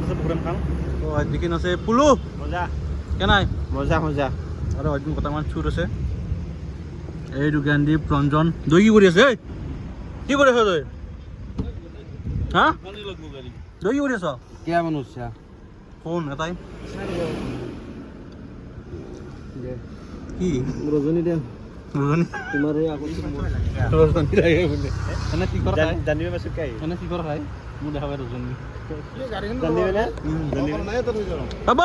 আছে প্ৰগ্ৰাম খাম যিখিনি আছে পুলু মজা কেনাই মজা মজা আৰু হয়তো কটামান চুট আছে এইটো জ্ঞানদীপ ৰঞ্জন দৈ কি কৰি আছে ঐ কি কৰি আছ তই হা দৈ কি কৰি আছ কিয় মানুষা ফোন এটাই কি ৰজনী দে ৰজনী তোমাৰ এই আগত ৰজনী লাগে বোলে এনে কি কৰা খাই জানিব পাইছো কাই এনে কি কৰা খাই মোক দেখা পাই ৰজনী হ'ব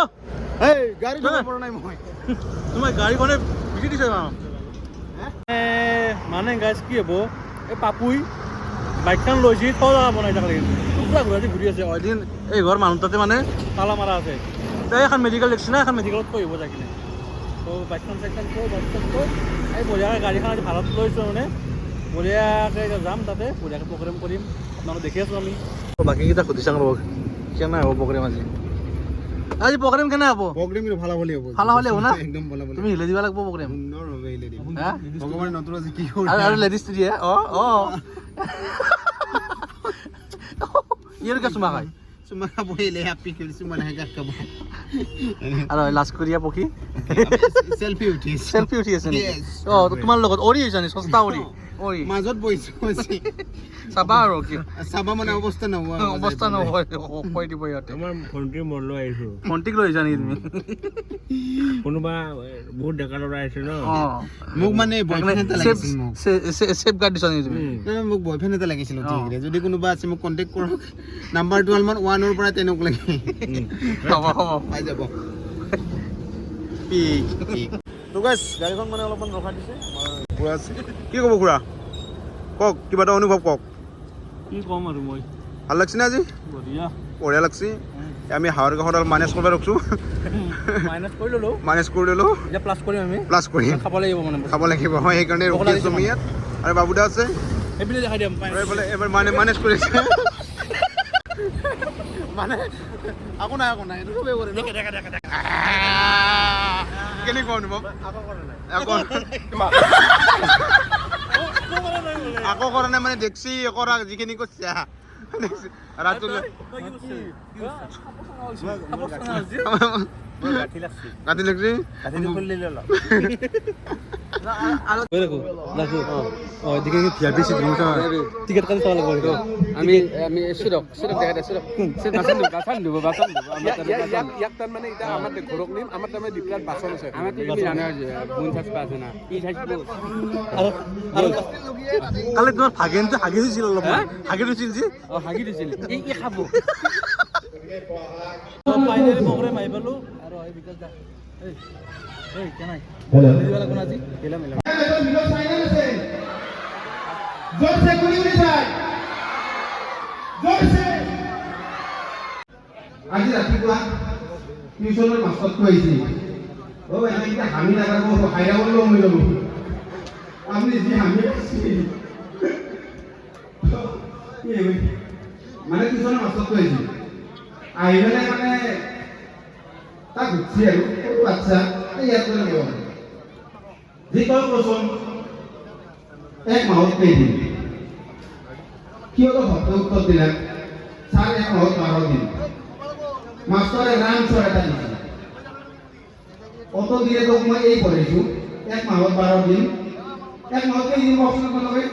এই গাড়ী ধৰিব পৰা নাই মই তোমাৰ গাড়ীখনে বিকি দিছে মানে গাইজ কি হ'ব এই পাপুই বাইকখন লৈছে থ জেগা বনাই থাকলে পুৰা ঘূৰাতি ঘূৰি আছে এদিন এই ঘৰ মানুহ তাতে মানে তালা মাৰা আছে এখন মেডিকেল দেখছি না এখন মেডিকেলত থৈ আহিব যাই কিনে তো বাইকখন চাইকখন থৈ বাইকখন থৈ এই বঢ়িয়াকৈ গাড়ীখন আজি ভাড়াত লৈছোঁ মানে বঢ়িয়াকৈ যাম তাতে বঢ়িয়াকৈ প্ৰগ্ৰেম কৰিম আপোনালোক দেখি আছোঁ আমি বাকীকেইটা সুধি চাওঁ ৰ'ব কেনে হ'ব প্ৰগ্ৰেম আজি প্ৰগ্ৰেম কেনে হ'ব প্ৰগ্ৰেম ভাল হ'লে হ'ব ভাল হ'লে হ'ব না একদম ভাল হ'ব তুমি হিলে দিব লাগিব প্ৰগ্ৰেম সুন্দৰ হ'ব হিলে দিব ভগৱান নতুন আজি কি আৰু লেডিজ দিয়ে ইয়াৰ কে চুমা খাই চুমা খাব হিলে হাপি খেলি চুমা নাহে কাট খাব আৰু লাজ কৰিয়া পক্ষী সেলফি উঠি আছে তোমাৰ লগত অৰি হৈছে নি সস্তা অৰি মাজত বহিছো চাবা আৰু কি চাবা মানে অৱস্থা নহয় কৈ দিব ইয়াতে আমাৰ ভণ্টিৰ মন লৈ আহিছো ভণ্টিক লৈ জানি তুমি কোনোবা বহুত ডেকা ল'ৰা আহিছে ন মোক মানে বয়ফ্ৰেণ্ড এটা লাগিছিল মোক সেফ গাৰ্ড দিছা নি তুমি মোক বয়ফ্ৰেণ্ড এটা লাগিছিল ঠিকৰে যদি কোনোবা আছে মোক কন্টেক্ট কৰক নাম্বাৰটো অলমান 1 ৰ পৰা 10 ক লাগে হ'ব পাই যাব পিক তো গাইস গাড়ীখন মানে অলপমান ৰখাই দিছে পুৰা আছে কি ক'ব খুৰা কওক কিবা এটা অনুভৱ কওক কি ক'ম আৰু মই ভাল লাগছে না আজি বঢ়িয়া বঢ়িয়া লাগছে আমি হাৱাৰ কাষত মাইনাছ কৰিব ৰখছোঁ মাইনাছ কৰি ল'লোঁ এতিয়া প্লাছ কৰিম আমি খাব লাগিব মানে খাব লাগিব হয় সেইকাৰণে ৰখি আছোঁ আমি ইয়াত আৰু বাবুদা আছে এইপিনে দেখাই দিম এইফালে এবাৰ মাইনাছ কৰিছে মানে একো নাই এইটো চবেই কৰে কেনেকুৱা অনুভৱ আকৌ কৰা নাই মানে দেখছি কৰা যিখিনি কৈছে গাঁঠি লাগছি টিকেট কাটি চাব লাগিব আমি চিৰক দেখাই দিওঁ ইয়াক তাৰমানে এতিয়া আমাৰ ঘৰক নিম আমাৰ তাৰমানে ডিপ্লাত বাচন আছে আমাৰ আছে না কালি তোমাৰ ভাগিনটো হাগি দিছিল অলপ হাগি দিছিল যে হাগি দিছিল এই খাব ফাইনেলি প্ৰগ্ৰেম আহি পালোঁ আৰু এই বিকাশ দা এই কেনাই কোন আজি আজি ৰাতিপুৱা টিউচনৰ মাষ্টৰটো আহিছিল এতিয়া হামি নাগাব হাইৰাবলৈ লৈ ল'লো আপুনি যি হামি মানে টিউচনৰ মাষ্টৰটো আহিছিল আহি পেলাই মানে তাক সুধছি আৰু সৰু বাচ্ছা ইয়াত যি কয় কচোন 1 মাহত কেইদিন কিয় ভক্ত উত্তৰ দিলে ছাৰ 1 মাহত 12 দিন মাষ্টৰে ৰাম চৰ এটা দিছিল অত দিয়ে তোক মই এই পঢ়াইছোঁ 1 মাহত 12 দিন 1 মাহত কেইদিন কওকচোন আপোনালোকে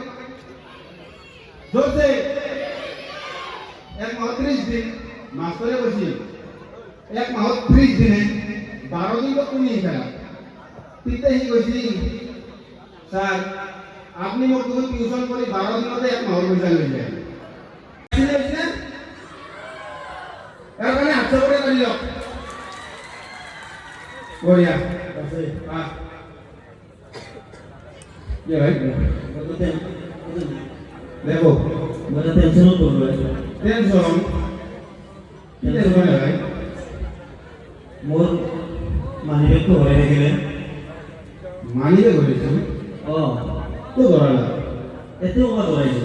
জোৰছে 1 মাহত 30 দিন মাষ্টৰে কৈছিল 1 মাহত 30 দিনে 12 দিন তো তুমি ফেলা তেতিয়া সি কৈছিল স্যার আপনি মোক তুমি টিউশন কৰি 12 দিনতে 1 মাহৰ পইচা লৈ যায় এৰ মানে হাত কৰে কৰি লওক বঢ়িয়া আছে ये भाई देखो मेरा टेंशन हो रहा है टेंशन किधर हो रहा है मोर मानिबेग तो होय गेले मानिबेग होइছে তো ধরালা এতেও কথা ধরাইছে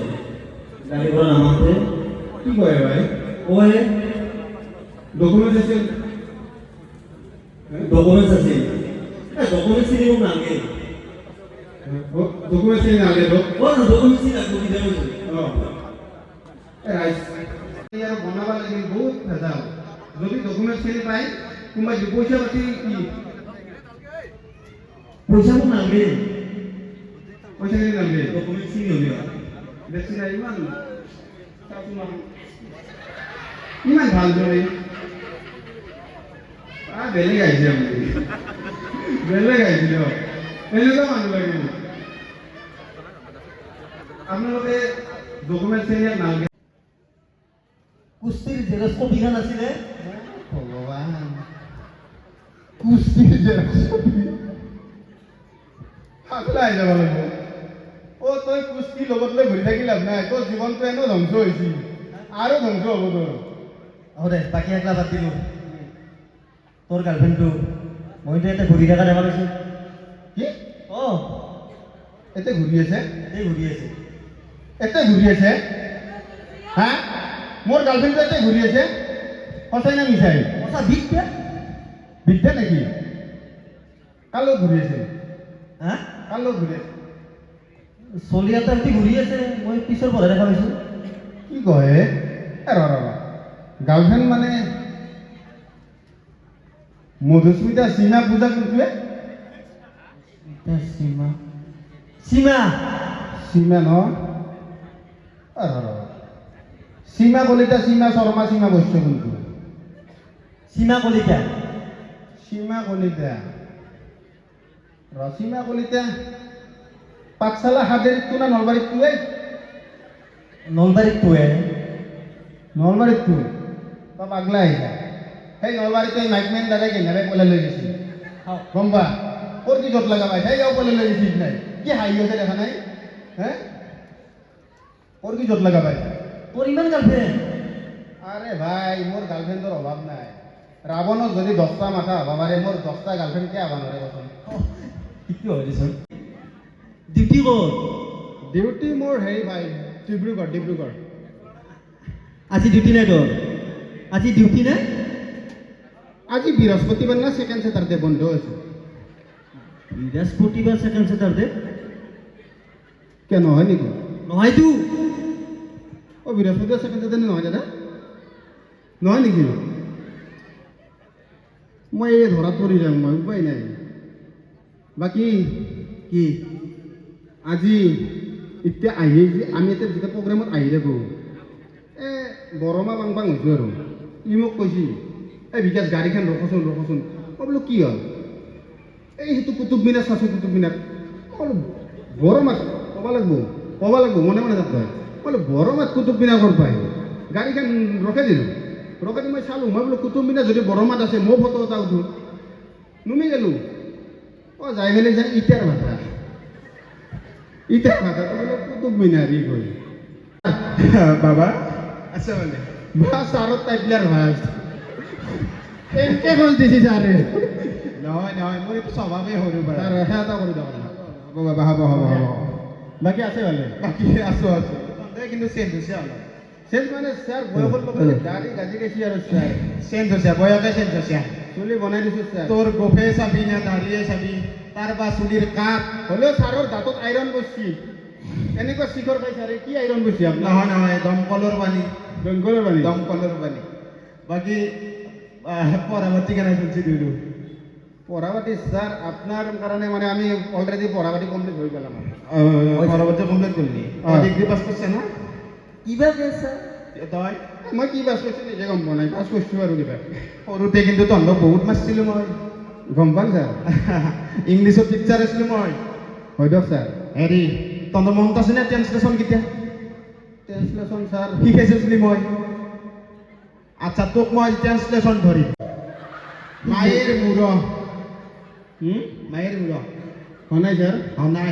গাড়ি ঘোড়া নামাতে কি কয় ভাই ওই ডকুমেন্টস আছে ডকুমেন্টস নিও নাগে ডকুমেন্টস নিয়ে আগে তো ও না ডকুমেন্টস নিয়ে আগে কি দেব এ রাইস ইয়ার বনাবা লাগি বহুত ভেজাল যদি ডকুমেণ্ট চিনি পায় কোনোবাই পইচা পাতি কি পইচাবোৰ নালাগে পইচাখিনি নালাগে ডকুমেণ্ট চিনি হ'লে বেছি নাই ইমান ভাল কৰি বেলেগ আহিছে আপুনি বেলেগ আহিছিল এনেকুৱা মানুহ লাগে আপোনালোকে ডকুমেণ্ট চিনি নালাগে কুস্তিৰ জেৰক্স কপিখন আছিলে ভগৱান কুস্তিৰ জেৰক্স আগলৈ আহি যাব লাগিব তই কুস্তি লগত লৈ ঘূৰি থাকি লাভ নাই তোৰ জীৱনটো এনেও ধ্বংস হৈছিল আৰু ধ্বংস হ'ব তোৰ দে বাকী একলা বাদ দিলোঁ তোৰ গাৰ্লফ্ৰেণ্ডটো মইতো ইয়াতে ঘূৰি থকা দেখা পাইছোঁ কি অঁ এতে ঘূৰি আছে এই ঘূৰি আছে এতে ঘূৰি আছে হা মোৰ গাৰ্লফ্ৰেণ্ডটো এতে ঘূৰি আছে সঁচাই না মিছাই সঁচা বিদ্যা বিদ্যা নেকি কাৰ লগত ঘূৰি আছে হা কাৰ লগত ঘূৰি আছে চলি এটা এটি ঘূৰি আছে মই পিছৰ পৰা দেখা পাইছোঁ কি কয় গাৰ্লফ্ৰেণ্ড মানে মধুস্মিতা সীমা পূজা কোনটোৱে সীমা সীমা সীমা ন সীমা কলিতা সীমা শৰ্মা সীমা বৈশ্য কোনটো সীমা কলিতা সীমা কলিতা সীমা কলিতা পাঠশালা হাতেৰিতটো না নলবাৰীতটোৱে নলবাৰীতটোৱে নলবাৰীতটো তই পাগলা আহিলা সেই নলবাৰীতে মাইকমেন দাদাই কেনেকৈ পলাই লৈ গৈছিল গম পা ক'ৰ কি য'ত লগা পাই সেই যাও পলাই লৈ গৈছিল নাই কি হাঁহি আছে দেখা নাই হে ক'ৰ কি য'ত লগা পাই তোৰ ইমান গাৰ্লফ্ৰেণ্ড আৰে ভাই মোৰ গাৰ্লফ্ৰেণ্ডৰ অভাৱ নাই ৰাৱণক যদি 10টা মাথা হ'ব পাৰে মোৰ 10টা গাৰ্লফ্ৰেণ্ড কিয় হ'ব নোৱাৰে কচোন কি হয় দেচোন ডিউটি ক'ত ডিউটি মোৰ হেৰি ভাই ডিব্ৰুগড় আজি ডিউটি নাই তোৰ আজি ডিউটি নাই আজি বৃহস্পতিবাৰ না ছেকেণ্ড ছেটাৰডে বন্ধ আছে বৃহস্পতিবাৰ ছেকেণ্ড ছেটাৰডে কিয় নহয় নেকি নহয়তো বৃহস্পতিবাৰ ছেকেণ্ড ছেটাৰডে নহয় দাদা নহয় নেকি মই এই ধৰাত পৰি যাম মই উপায় নাই বাকী কি আজি এতিয়া আহি আমি এতিয়া যেতিয়া প্ৰগ্ৰেমত আহি থাকোঁ বৰমা পাং পাং হৈছোঁ আৰু ই মোক কৈছি এই বিকাশ গাড়ীখন ৰখচোন মই বোলো কি হ'ল এই সেইটো কুতুব মিনাৰ চাইছোঁ কুতুব মিনাৰ বৰমাত ক'ব লাগিব মনে যাওক তই বোলো বৰমাত কুতুব মিনাৰ ক'ৰ পাই গাড়ীখন ৰখাই দিলোঁ ৰখাই দি মই চালোঁ মই বোলো কুতুব মিনাৰ যদি বৰমাত আছে মই ফটো এটা উঠোঁ নুমি গ'লোঁ যাই মেলি যাই ইটাৰ ভাষা বোলো কুতুব মিনাৰ ই কয় বাবা আছে মানে বা ছাৰত টাইপলাৰ ভাজ এনেকৈ খোজ দিছি ছাৰে নহয় মোৰ এইটো স্বভাৱেই সৰু পৰা সেয়া এটা কৰি দিয়ক হ'ব বাবা হ'ব বাকী আছে ভালে বাকী আছোঁ কিন্তু চেঞ্জ হৈছে অলপ চেঞ্জ মানে ছাৰ বয়সৰ লগত দাড়ি গাজি গেছি আৰু ছাৰ চেঞ্জ হৈছে বয়সে চেঞ্জ হৈছে চুলি বনাই দিছোঁ ছাৰ তোৰ গোফে চাবি না দাড়িয়ে চাবি তাৰ বা চুলিৰ কাপ হ'লেও ছাৰৰ দাঁতত আইৰণ বসছি এনেকুৱা শিখৰ পাই ছাৰে কি আইৰণ বসছি নহয় দমকলৰ পানী বাকী পঢ়া-পাতি কেনে চলছে দিলোঁ পঢ়া-পাতি ছাৰ আপোনাৰ কাৰণে মানে আমি অলৰেডি পঢ়া-পাতি কমপ্লিট হৈ গ'ল আমাৰ পঢ়া-পাতি কমপ্লিট কৰিলি ডিগ্ৰী পাছ কৰিছে না কিবা কৈছা তই মই কি পাছ কৰিছোঁ নিজে গম পোৱা নাই পাছ কৰিছোঁ আৰু কিবা সৰুতে কিন্তু তহঁতক বহুত মাৰিছিলোঁ মই গম পাম ছাৰ ইংলিছত টিচাৰ আছিলোঁ মই হয় দিয়ক ছাৰ হেৰি তহঁতৰ মনত আছে নে ট্ৰেন্সলেশ্যন কেতিয়া ট্ৰেন্সলেশ্যন ছাৰ শিকাইছিলোঁ মই আচ্ছা তোক মই ট্ৰেন্সলেশ্যন ধৰিম মায়েৰ মূৰ হয় নাই ছাৰ হয় নাই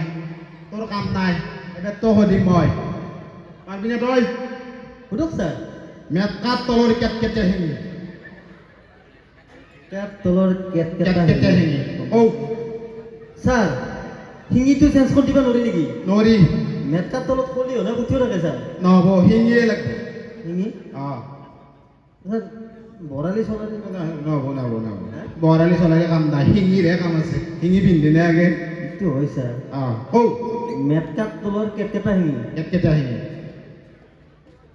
তোৰ কাম নাই এতিয়া তই সুধিম মই পাৰিবিনে তই সুধক ছাৰ মেটকাত তলৰ কেটকেটে শিঙি তলৰ কেটকেটে শিঙি ছাৰ শিঙিটো চেঞ্জ কৰি দিব নোৱাৰি নেকি নৰি মেটকাৰ তলত কলি হ'লে উঠিও থাকে ছাৰ নহ'ব শিঙিয়ে লাগিব শিঙি অঁ ছাৰ বৰালি চলালি নহ'ব বৰালি চলালে কাম নাই শিঙিৰহে কাম আছে শিঙি পিন্ধিনে আগে এইটো হয় ছাৰ অঁ মেটকাৰ তলৰ কেটকেটা শিঙি কেটকেটা শিঙি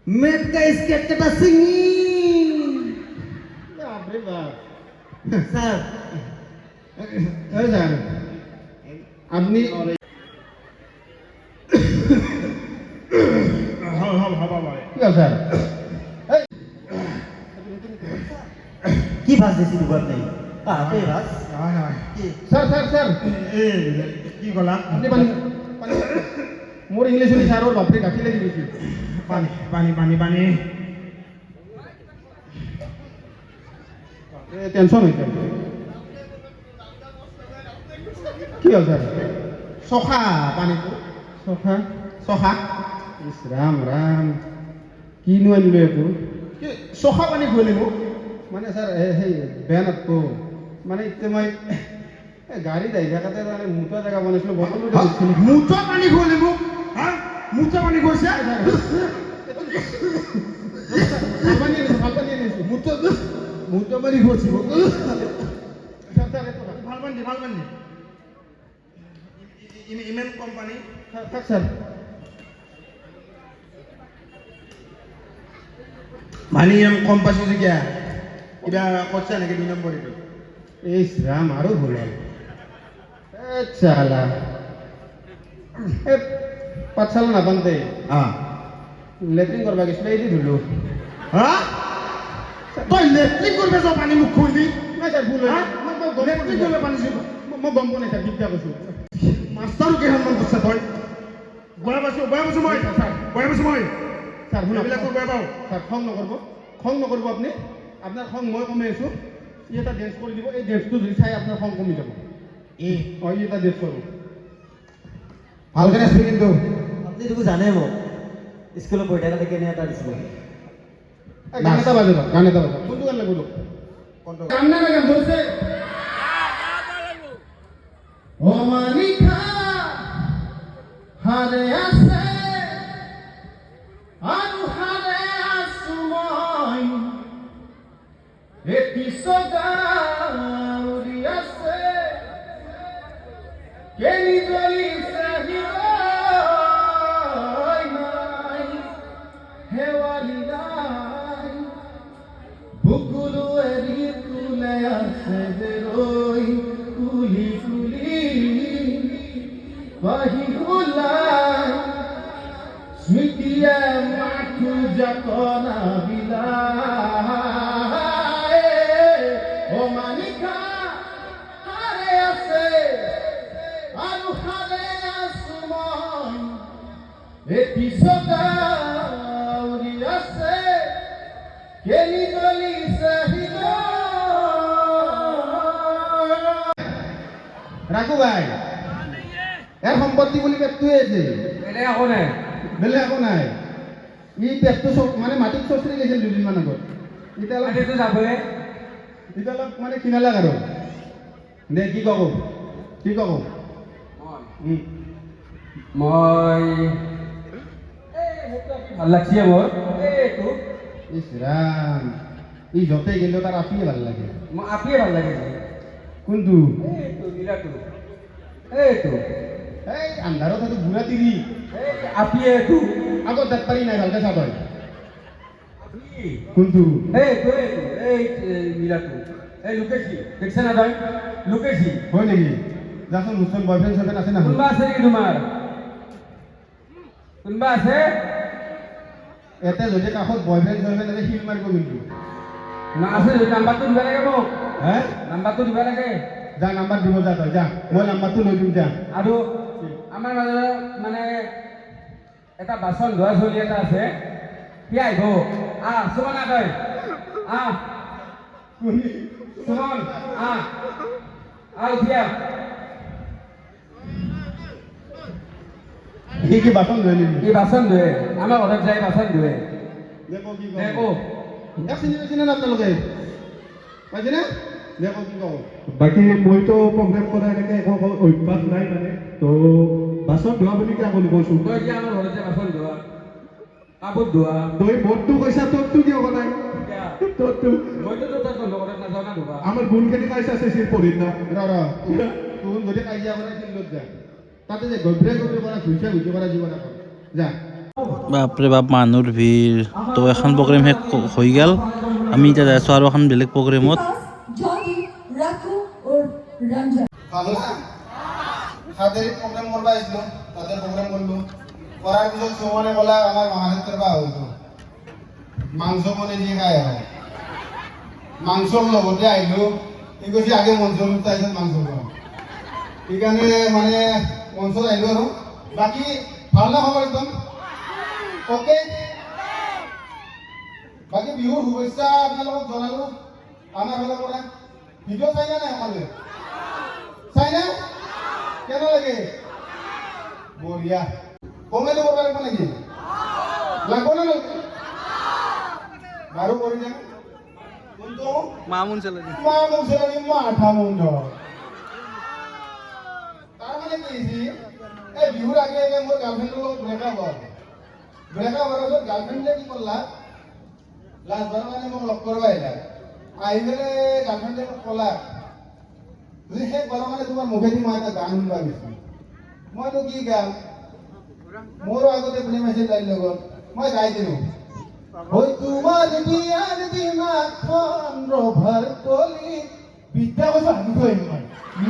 মেটকা ইজ কেটকেটা শিঙি বাপরে বাপ স্যার এই স্যার আপনি কি হল স্যার এই, কি ভাজ দিছি দিব আপনি তাহাতে ভাজ কি স্যার স্যার স্যার কি কলা আপনি পানি পানি মোর ইংলিশ শুনি স্যার ওর বাপরে গাঠি লাগি দিছি পানি পানি পানি পানি টেনশন হয়েছে কি হল স্যার সখা পানীটো সখা সখা ইস রাম রাম কিনো আনিলো একো সখা পানী খুৱালি মোক মানে স্যার সেই বেয়া নাটতো মানে এতিয়া মই গাড়ীত আহি থাকাতে মানে মোটা জেগা বনাইছিলো বটলটো দিছিলো মুঠা পানী খুৱালি মোক হা মুঠা পানী খুৱাইছে ভাল পানী আনিছো মুঠা মুঠা পানী খুৱাইছে মোক স্যার স্যার এইটো খাওক। ভাল পানী ভাল পানী ইমেন কোম্পানী থাক স্যার পানী কম পাইছোঁ যেতিয়া কিবা কৈছা নেকি 2 নম্বৰ এইটো ইস রাম আরো ভুল হল চালা এ পাঠশালা নাপানতে লেট্রিন করবা গেছিল এই দি ধুলো হা তই লেট্ৰিন কৰিব যাওঁ পানী মোক খুৱালি নাই স্যাৰ ভুল হা? হল লেট্ৰিন কৰিব পানী মই গম পোৱা নাই স্যাৰ বিদ্যা কৈছো মাষ্টাৰো কেইখনমান কৈছা তই বয়া পাইছোঁ মই বয়া পাইছোঁ মই স্যার শুনক এইবিলাক মই বেয়া পাওঁ স্যার খং নকরব আপনি আপনার খং মই কমে আছো ই এটা ডেন্স করে দিব এই ডেন্সটো যদি চাই আপনার খং কমি যাব ই এটা ডেন্স করব ভালকৈ নাচিবি কিন্তু আপুনি দেখো জানে মোক স্কুলত পঢ়ি থাকোঁতে কেনে এটা দিছিলে গান এটা বাজে গান এটা বাজে কোনটো গান লাগব গান না গান ধরছে ও মানিকা হারে আছে আৰু হাৰে আছো মই এটি সগাউৰি আছে কেনি জ্বলিছে হিৰয় নাই হেৱালি নাই বুকুলো এৰি তুলে আছে যে ৰৈ কুলি কুলি বাহি ওলাই স্মৃতিয়ে মাথো যাতনা বিলায় ও মানিকা হাৰে আছে আৰু হাৰে আছো মই এটি সগাউৰি আছে কেনি জ্বলিছে ৰাখো ভাই এৰ সম্পত্তি বলি পেটটোৱে আছে এটা একো নাই বেলেগ একো নাই ই পেটটো মানে মাটিত চচৰি গৈছিল 2 দিনমান আগত এতিয়া অলপ এইটো যাবই এতিয়া অলপ মানে কিনালাক আৰু দে কি কব মই ভাল লাগছে মোৰ এইটো ইস রাম ই যতে গেলেও তার আপিয়ে ভাল লাগে মই আপিয়ে ভাল লাগে কোনটো এইটো নীলাটো এইটো এই আন্ধাৰত সেইটো বুঢ়া তিৰি আপিয়ে এইটো আগত দাঁত পাৰি নাই ভালকে চাব আপি কোনটো এইটো এই নীলাটো এই লুকেশি দেখছে না তই লুকেশি হয় নেকি যাচোন মুছন বয়ফ্ৰেণ্ড চয়ফ্ৰেণ্ড আছে না কোনবা আছে নেকি তোমাৰ কোনবা আছে এতে যদি কাষত বয়ফ্ৰেণ্ড চয়ফ্ৰেণ্ড আছে শিল মাৰিব কিন্তু না আছে যদি নাম্বাৰটো দিব লাগে মোক হে নাম্বাৰটো দিব লাগে যা নাম্বাৰ দিব যা তই যা মই নাম্বাৰটো লৈ দিম যা আৰু আমাৰ মাজত মানে এটা বাচন ধোৱা চলি এটা আছে সি আহিব সুমন তই সুমন উঠিয়া কি বাচন লৈ নিবি এই বাচন ধুৱে আমাৰ ঘৰত যাই বাচন ধুৱে দেখো কি দে কওঁ কো ইয়াক চিনি পাইছেনে না আপোনালোকে পাইছেনে দেখো কি কওঁ বাকী মইতো প্ৰগ্ৰেম কৰা এনেকৈ একো অভ্যাস নাই মানে তো বাছত ধোৱা বুলি কিয় ক'লো কৈছোঁ তই এতিয়া আমাৰ ঘৰত যাই বাচন ধোৱা কাপোৰ ধোৱা তই মোৰতো কৈছা তোৰতো কিয় কোৱা নাই তোৰতো মইতো তোৰ বন্ধ ঘৰত নাযাওঁ না ধোৱা আমাৰ গুণখিনি কাইছা চেচিৰ পঢ়িত না তোৰ যদি কাজিয়া কৰা ফিল্ডত যা তাতে যে গভীৰে গভীৰে কৰা ঘুইচা কৰা জীৱ নাপাওঁ যা বাপৰে বাপ মানুহৰ ভিৰ তো এখন প্ৰগ্ৰেম শেষ হৈ গ'ল আমি এতিয়া যাই আছোঁ আৰু এখন বেলেগ প্ৰগ্ৰেমত। Johnny, Raku or Ranjan. Bangla হাতের প্রোগ্রাম করবা আসলো তাদের প্রোগ্রাম করলো করার পিছত সুমনে কলা আমার মামাদের বা হইতো মাংস মনে দিয়ে খায় হয় মাংসর লগতে আইলো এই কৈছে আগে মঞ্চ তাৰপিছত মাংস খাওঁ সেইকাৰণে মানে মঞ্চত আহিলো আৰু বাকী ভাল না খবৰ একদম অ'কে বাকী বিহুৰ শুভেচ্ছা আপোনালোকক জনালো আমাৰ ফালৰ পৰা ভিডিঅ' চাই নাই সকলোৱে চাই না কেন লাগে বঢ়িয়া কমেণ্ট কৰিব লাগিব নেকি লাগব না বাৰু কৰি যাম কোনটো মামুন চেলাৰী মামুন চেলাৰী মাঠা মুণ্ড তাৰ মানে কি হৈছে এই বিহুৰ আগে আগে মোৰ গাৰ্লফ্ৰেণ্ডৰ লগত ব্ৰেকআপ হোৱাৰ পিছত গাৰ্লফ্ৰেণ্ডে কি কৰলা লাষ্টবাৰ মানে মোক লগ কৰিব আহিলা আহি পেলাই গাৰ্লফ্ৰেণ্ডে মোক ক'লা যে শেষ বাৰ মানে তোমাৰ মুখেদি মই এটা গান শুনিব গৈছোঁ মইতো কি গাম মোৰো আগতে ফিল্ম আছিল তাইৰ লগত মই গাই দিলোঁ ওই তোমার বিয়ার দিনাখন রভার কলি বিদ্যা কথা আমি কই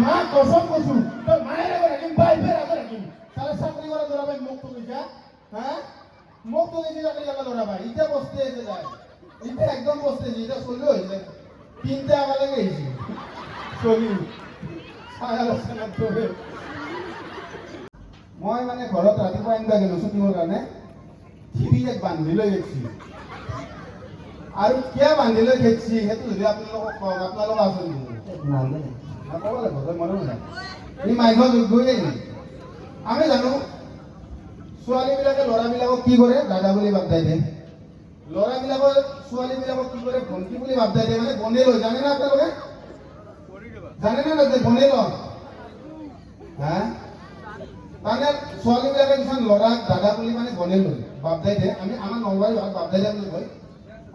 মা কসম কসু তোর মায়ের আগে রাখিম বাইফের আগে রাখিম তাহলে চাকরি করা ধরা ভাই মুখ তো দিছা হ্যাঁ মুখ তো দিছি চাকরি করা ধরা ভাই এটা বসতে এসে যায় এটা একদম বসতেছি এটা চলি হয়েছে তিনটা আগে লেগে গেছি চলি মই মানে ঘৰত ৰাতিপুৱা আনিব গেলো শ্বুটিঙৰ কাৰণে টিভি এক বান্ধি লৈ গৈছি আৰু কিয় বান্ধি লৈ খেদছি সেইটো যদি আপোনালোকক কওঁ আপোনালোক আছে নেকি ক'ব লাগিব তই মনে মনে ই মাইকৰ যোগ্যই নেকি আমি জানো ছোৱালীবিলাকে ল'ৰাবিলাকক কি কৰে দাদা বুলি বাপ্তাই দিয়ে ল'ৰাবিলাকৰ ছোৱালীবিলাকক কি কৰে ভণ্টি বুলি বাপ্তাই দিয়ে মানে বনে লৈ জানে না আপোনালোকে জানে না যে বনে লয় হা মানে ছোৱালীবিলাকে কিছুমান ল'ৰাক দাদা বুলি মানে বনে লৈ বাপ্তাই দিয়ে আমি আমাৰ নলবাৰী বাপ্তাই দিয়া বুলি কয়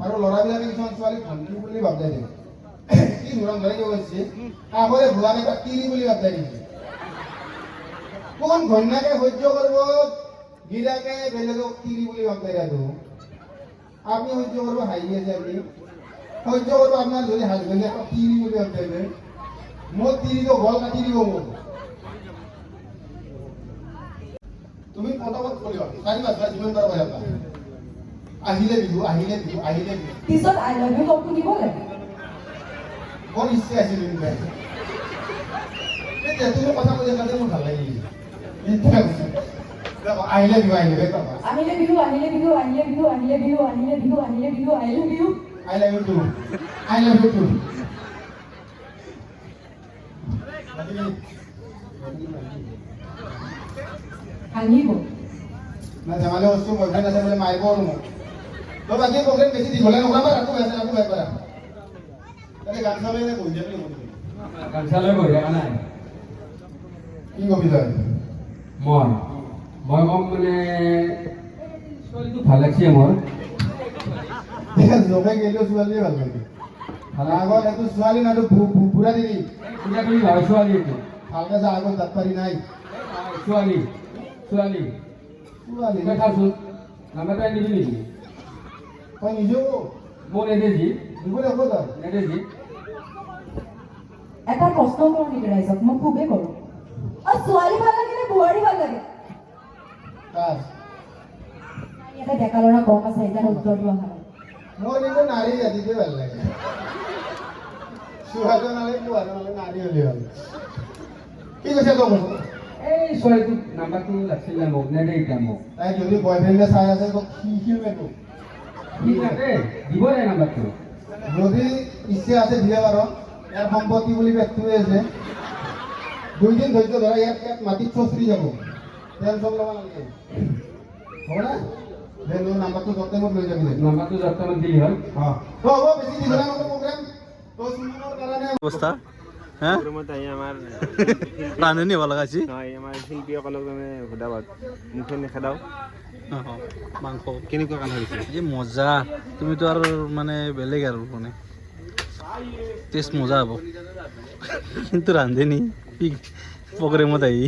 আৰু ল'ৰাবিলাকে কিছুমান ছোৱালীক ভণ্টি বুলি বাপ্তাই দিয়ে কি ধৰণ ধৰে কি কৈছে আগৰে ভুৱাক এটা তিৰি বুলি বাপ্তাই দিছে কোন ঘৈণীয়েকে সহ্য কৰিব গিৰাকে বেলেগক তিৰি বুলি বাপ্তাই দিয়াটো আপুনি সহ্য কৰিব হাঁহি আছে আপুনি সহ্য কৰিব আপোনাৰ যদি হাজবেণ্ডে এটা তিৰি বুলি বাপ্তাই দিয়ে মোৰ তিৰিটো গল কাটি দিব মোক তুমি পটাপট কৰি চাৰি পাঁচবাৰ যিমান বাৰ কৈ আছা আহিলে বিহু আহিলে বিহু আহিলে বিহু পিছত আই লাভ ইউ কবটো দিব লাগে বৰ ইচ্ছা আছিল কিন্তু এতিয়া তুমি কথা কৈ আছা মোৰ ভাল লাগিল আহিলে বিহু আহিলে আহিলে বিহু আহিলে বিহু আহিলে বিহু আহিলে বিহু আহিলে বিহু আহিলে বিহু আহিলে Bihu I love you too I love you too হাঁহিব না ধেমালি বস্তু বয়ফ্ৰেণ্ড আছে বোলে মাৰিব আৰু মোক তই বাকী প্ৰগ্ৰেম বেছি দীঘলে নকৰাবা ৰাখো একবাৰ তাকে গান চালে নে বহি যাবি গান চালে বঢ়িয়া নাই কি কবি তই মই ক'ম মানে ছোৱালীটো ভাল লাগছে মোৰ জমে গেলেও ছোৱালীয়ে ভাল লাগে আগত এইটো ছোৱালী নাইতো বুঢ়া দিদি পূজা কৰি ভাবে ছোৱালী এইটো ভালকে যা আগত দাঁত পাৰি নাই ছোৱালী ছোৱালী ছোৱালী দেখাচোন নাম্বাৰটো আনি দিবি নেকি তই নিজেও মোৰ নেদেজি দিব লাগিব তই নেদেজি এটা প্ৰশ্ন কৰোঁ নেকি ৰাইজক মই খুবেই কৰোঁ ছোৱালী ভাল লাগে নে বোৱাৰী ভাল লাগে কাজ এটা ডেকা ল'ৰা কম আছে সেইকাৰণে উত্তৰটো অহা নাই মোৰ কিন্তু নাৰী জাতিকে ভাল লাগে ছোৱালী নালাগে বোৱাৰী নালাগে নাৰী হ'লে ভাল কি কৈছে তই মোক এই ছোৱালীটোক নাম্বাৰটো লাগিছিল না মোক নেদে এতিয়া মোক তাই যদি বয়ফ্ৰেণ্ডে চাই আছে তোক শিকিবে তোক ঠিক আছে দিব দে নাম্বাৰটো যদি ইচ্ছা আছে দিব পাৰ ইয়াৰ সম্পত্তি বুলি ব্যক্তিয়ে আছে 2 দিন ধৈৰ্য ধৰা ইয়াত মাটিত চচৰি যাব টেনশ্যন ল'ব নালাগে হ'ব না দে তোৰ নাম্বাৰটো য'তে মোক লৈ যাবি নাম্বাৰটো যত্নত দিলি হ'ল অঁ তই হ'ব বেছি দীঘলীয়া নকৰো প্ৰগ্ৰেম তই সুন্দৰ কাৰণে অৱস্থা হ্যাঁ ৰান্ধনি হ'ব লগাইছি আমাৰ শিল্পীসকলক মানে সুধাবাদ মুখে নেখেদাও মাংস কেনেকুৱা কাম হৈছে এই মজা তুমিতো আৰু মানে বেলেগ আৰু মানে টেষ্ট মজা হ'ব কিন্তু ৰান্ধনি প্ৰগ্ৰেমত আহি